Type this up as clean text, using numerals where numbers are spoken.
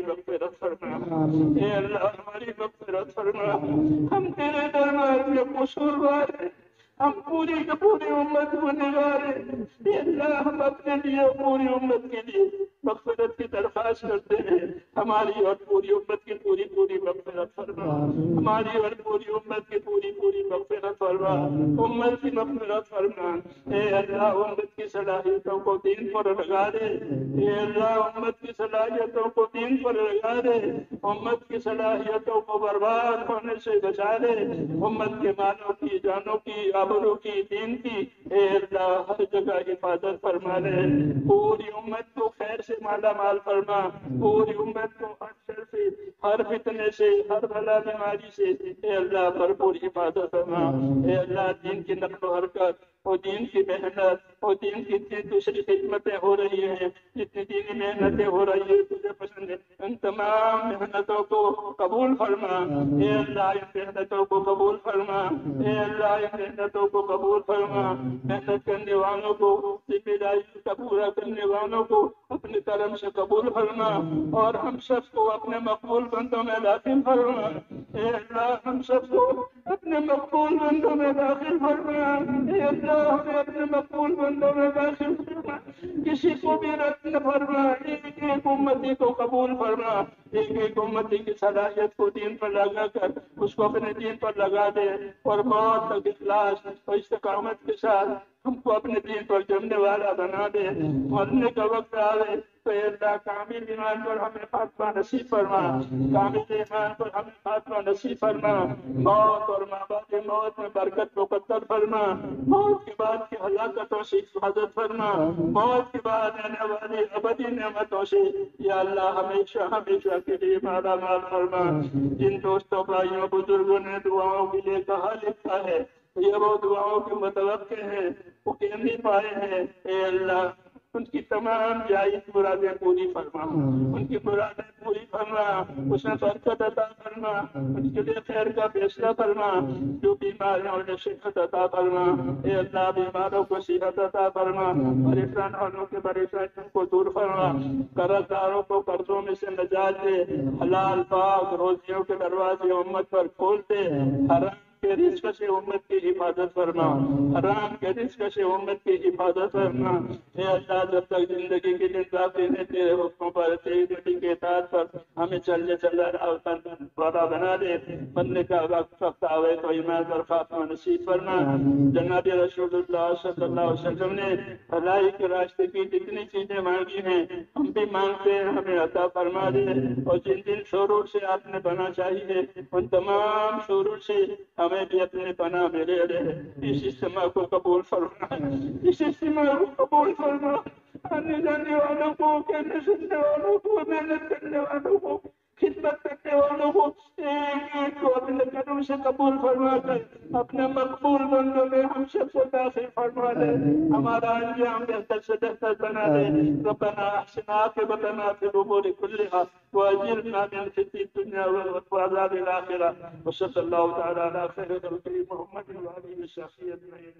مغفرت فرما، اے اللہ ہماری مغفرت فرما، ہم تیرے دربار میں قصوروار ہیں، ہم پوری کی پوری امت گنہگار ہیں، اے اللہ ہم اپنے لیے پوری امت کے لیے مغفرت کی درخواست کرتے ہیں، ہماری اور پوری امت کی پوری پوری مغفرت فرما، ہماری اور پوری امت کی پوری پوری مغفرت فرما، امت کی مغفرت فرما، اے اللہ امت کی صلاحیتوں کو دین پر لگا دے، اے اللہ امت کی صلاحیتوں کو دین پر لگا دے، امت کی صلاحیتوں کو برباد ہونے سے بچا دے، امت کے مالوں کی، جانوں کی، آبروں کی، دین کی اے اللہ ہر جگہ حفاظت فرما لے، پوری امت کو خیر سے مالا مال فرما، پوری امت کو ہر شر سے، ہر فتنے سے، ہر بلا بیماری سے اے اللہ بھرپور حفاظت فرما، اے اللہ دین کی نقل و حرکت اور دین کی محنت اور دین کی دوسری خدمتیں ہو رہی ہیں، جتنی دینی محنتیں ہو رہی ہیں تجھے پسند ہے، ان تمام محنتوں کو قبول فرما، اے اللہ ان محنتوں کو قبول فرما، اے اللہ ان محنتوں کو قبول فرما، محنت کرنے والوں کو، ذمہ داری کا پورا کرنے والوں کو اپنے کرم سے قبول فرما، اور ہم سب کو اپنے مقبول بندوں میں داخل فرما، اے اللہ ہم سب کو اپنے مقبول بندوں میں داخل فرما، اے اللہ ہمیں اپنے مقبول بندوں میں داخل فرما، کسی کو بھی رد نہ فرما، ایک ایک امتی کو قبول فرما، ایک ایک امتی کی صلاحیت کو دین پر لگا کر اس کو اپنے دین پر لگا دے، اور موت تک اخلاص اور استقامت کے ساتھ ہم کو اپنے دین پر جمنے والا بنا دے، مرنے کا وقت آئے تو اے اللہ کامل ایمان پر ہمیں خاتمہ نصیب فرما، کامل ایمان پر ہمیں خاتمہ نصیب فرما، موت اور ماں باپ موت میں برکت مقدر فرما، موت کے بعد کی ہلاکتوں سے حفاظت فرما، موت کے بعد آنے والی ابدی نعمتوں سے یا اللہ ہمیشہ ہمیشہ کے لیے مالا مال فرما، جن دوستوں بھائیوں بزرگوں نے دعاؤں کے لیے کہا لکھا ہے یہ وہ دعاؤں کے متوقع ہیں، وہ کہہ نہیں پائے ہیں، اے اللہ ان کی تمام جائز مرادیں پوری فرما، ان کی مرادیں پوری فرما، اس میں برکت عطا فرما، ان کے لیے خیر کا فیصلہ فرما، جو بیمار ہیں انہیں صحت عطا فرما، اے اللہ بیماروں کو صحت عطا فرما، پریشان والوں کے پریشانیوں کو دور فرما، قرض داروں کو قرضوں میں سے نجات دے، حلال پاک روزیوں کے دروازے امت پر کھول دے، حرام کے رزق سے امت کی حفاظت فرما، حرام کے رزق سے امت کی حفاظت فرما، اے اللہ جب تک زندگی کے دن باقی ہیں تیرے حکموں پر، تیری نبی کے اطاعت پر ہمیں چلنے چلا والا بنا دے، بننے کا وقت آئے تو ایمان پر خاتمہ نصیب فرما، جناب رسول اللہ صلی اللہ علیہ وسلم نے بھلائی کے راستے کی جتنی چیزیں مانگی ہیں ہم بھی مانگتے ہیں، ہمیں عطا فرما دے، اور جن جن شرور سے آپ نے بنا چاہیے ان تمام شرور سے ہمیں بھی اپنے پناہ میں لے لے، اس اجتماع کو قبول فرما، اس اجتماع کو قبول فرما، آنے جانے والوں کو، کہنے سننے والوں کو، محنت کرنے والوں کو، خدمت کرنے والوں کو ایک ایک کو اپنے کرم سے قبول فرما کر اپنے مقبول بندوں میں ہم سب کو داخل فرما دے، ہمارا انجام بہتر سے بہتر بنا دے، ربنا احسن عاقبتنا فی الامور کلها واجرنا من خزي الدنيا وعذاب الاخره، وصلى الله تعالى على خير خلقه محمد وعلى اله وصحبه اجمعين.